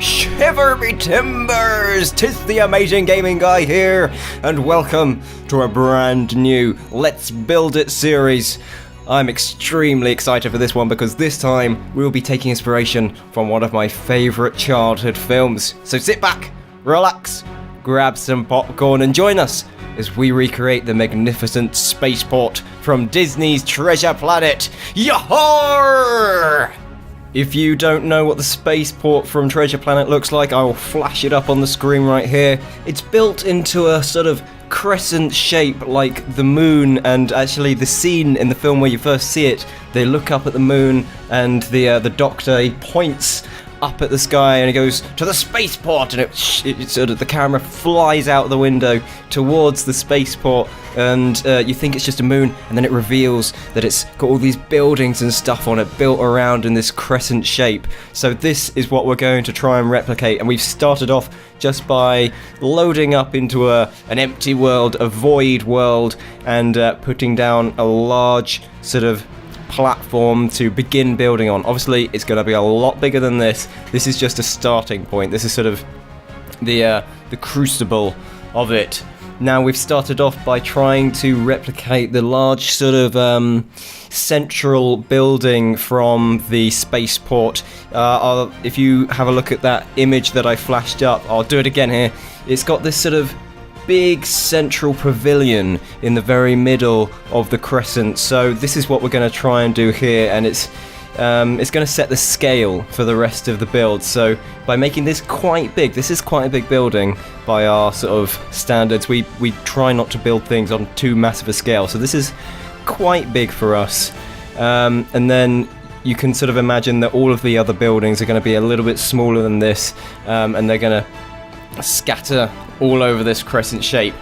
Shiver me timbers! 'Tis the Amazing Gaming Guy here, and welcome to a brand new Let's Build It series. I'm extremely excited for this one because this time we'll be taking inspiration from one of my favourite childhood films. So sit back, relax, grab some popcorn and join us as we recreate the magnificent Spaceport from Disney's Treasure Planet. Yahoo! If you don't know what the Spaceport from Treasure Planet looks like, I will flash it up on the screen right here. It's built into a sort of crescent shape like the moon, and actually the scene in the film where you first see it, they look up at the moon and the doctor, he points up at the sky and he goes to the spaceport, and it sort of, the camera flies out the window towards the spaceport, and you think it's just a moon, and then it reveals that it's got all these buildings and stuff on it built around in this crescent shape. So this is what we're going to try and replicate, and we've started off just by loading up into an empty world, a void world, and putting down a large sort of platform to begin building on. Obviously it's going to be a lot bigger than this. This is just a starting point. This is sort of the crucible of it. Now we've started off by trying to replicate the large sort of central building from the spaceport. If you have a look at that image that I flashed up, I'll do it again here. It's got this sort of big central pavilion in the very middle of the crescent. So this is what we're going to try and do here, and it's going to set the scale for the rest of the build. So by making this quite big, this is quite a big building by our sort of standards. We try not to build things on too massive a scale. So this is quite big for us, and then you can sort of imagine that all of the other buildings are going to be a little bit smaller than this, and they're going to scatter all over this crescent shape.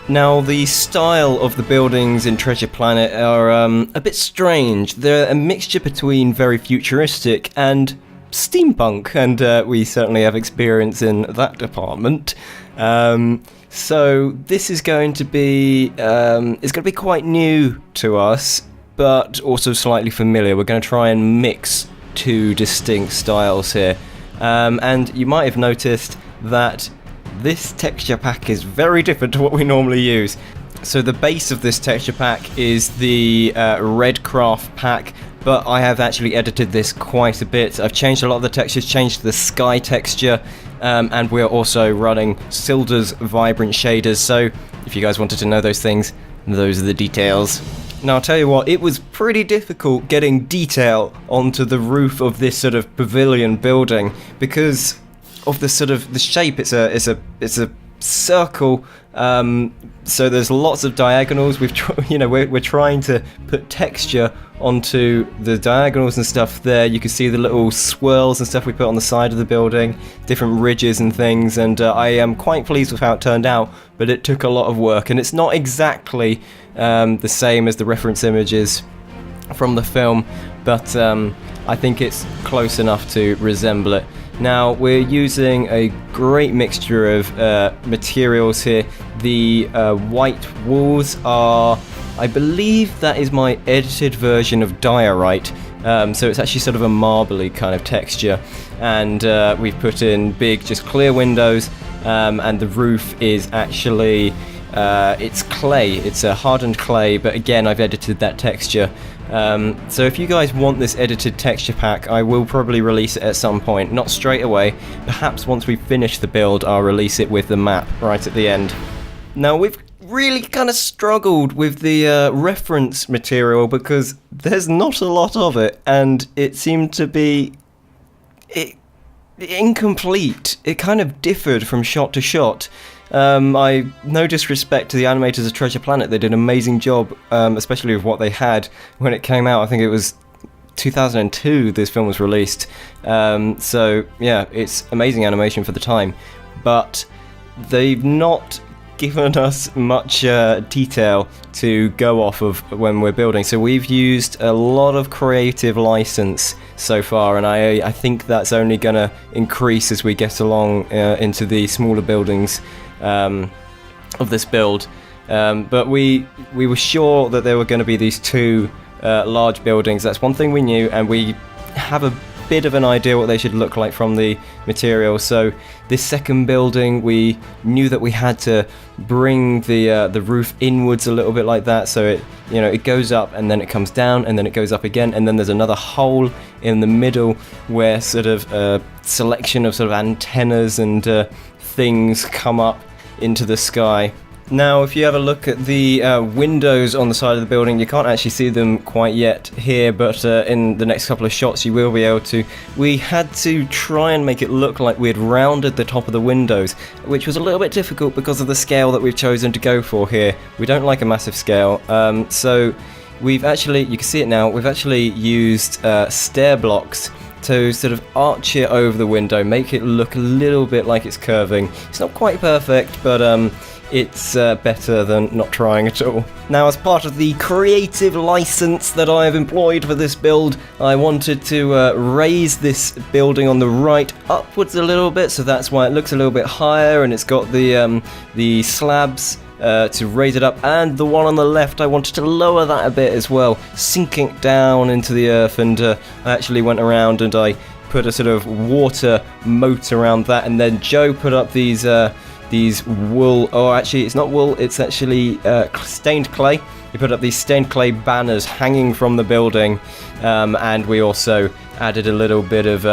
Now, the style of the buildings in Treasure Planet are a bit strange. They're a mixture between very futuristic and steampunk, and we certainly have experience in that department. So this is going to be it's going to be quite new to us, but also slightly familiar. We're going to try and mix two distinct styles here, and you might have noticed that this texture pack is very different to what we normally use. So the base of this texture pack is the red craft pack, but I have actually edited this quite a bit. I've changed a lot of the textures, changed the sky texture, and we're also running Silda's vibrant shaders. So if you guys wanted to know those things, those are the details. Now I'll tell you what, it was pretty difficult getting detail onto the roof of this sort of pavilion building because of the sort of the shape. It's a circle, so there's lots of diagonals. We're trying to put texture onto the diagonals and stuff there. You can see the little swirls and stuff we put on the side of the building, different ridges and things, and I am quite pleased with how it turned out, but it took a lot of work, and it's not exactly the same as the reference images from the film, but I think it's close enough to resemble it. Now, we're using a great mixture of materials here. The white walls are, I believe that is my edited version of diorite, so it's actually sort of a marbly kind of texture, and we've put in big, just clear windows, and the roof is actually, it's clay, it's a hardened clay, but again, I've edited that texture. So if you guys want this edited texture pack, I will probably release it at some point, not straight away. Perhaps once we finish the build, I'll release it with the map right at the end. Now, we've really kind of struggled with the reference material because there's not a lot of it, and it seemed to be incomplete. It kind of differed from shot to shot. No disrespect to the animators of Treasure Planet, they did an amazing job, especially with what they had when it came out. I think it was 2002 this film was released, so yeah, it's amazing animation for the time, but they've not given us much detail to go off of when we're building, so we've used a lot of creative license so far, and I think that's only going to increase as we get along into the smaller buildings of this build, but we were sure that there were going to be these two large buildings. That's one thing we knew, and we have a bit of an idea what they should look like from the material. So this second building, we knew that we had to bring the roof inwards a little bit like that, so it, you know, it goes up and then it comes down and then it goes up again, and then there's another hole in the middle where sort of a selection of sort of antennas and things come up into the sky. Now, if you have a look at the windows on the side of the building, you can't actually see them quite yet here, but in the next couple of shots you will be able to. We had to try and make it look like we had rounded the top of the windows, which was a little bit difficult because of the scale that we've chosen to go for here. We don't like a massive scale, so we've actually, you can see it now, we've actually used stair blocks to sort of arch it over the window, make it look a little bit like it's curving. It's not quite perfect, but it's better than not trying at all. Now, as part of the creative license that I have employed for this build, I wanted to raise this building on the right upwards a little bit, so that's why it looks a little bit higher, and it's got the slabs to raise it up, and the one on the left I wanted to lower that a bit as well, sinking down into the earth, and I actually went around and I put a sort of water moat around that, and then Joe put up these wool, oh actually it's not wool, it's actually stained clay. He put up these stained clay banners hanging from the building, and we also added a little bit of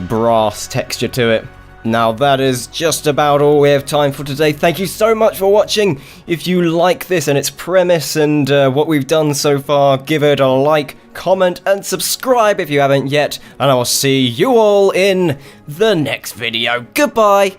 brass texture to it. Now that is just about all we have time for today. Thank you so much for watching. If you like this and its premise and what we've done so far, give it a like, comment and subscribe if you haven't yet, and I will see you all in the next video. Goodbye!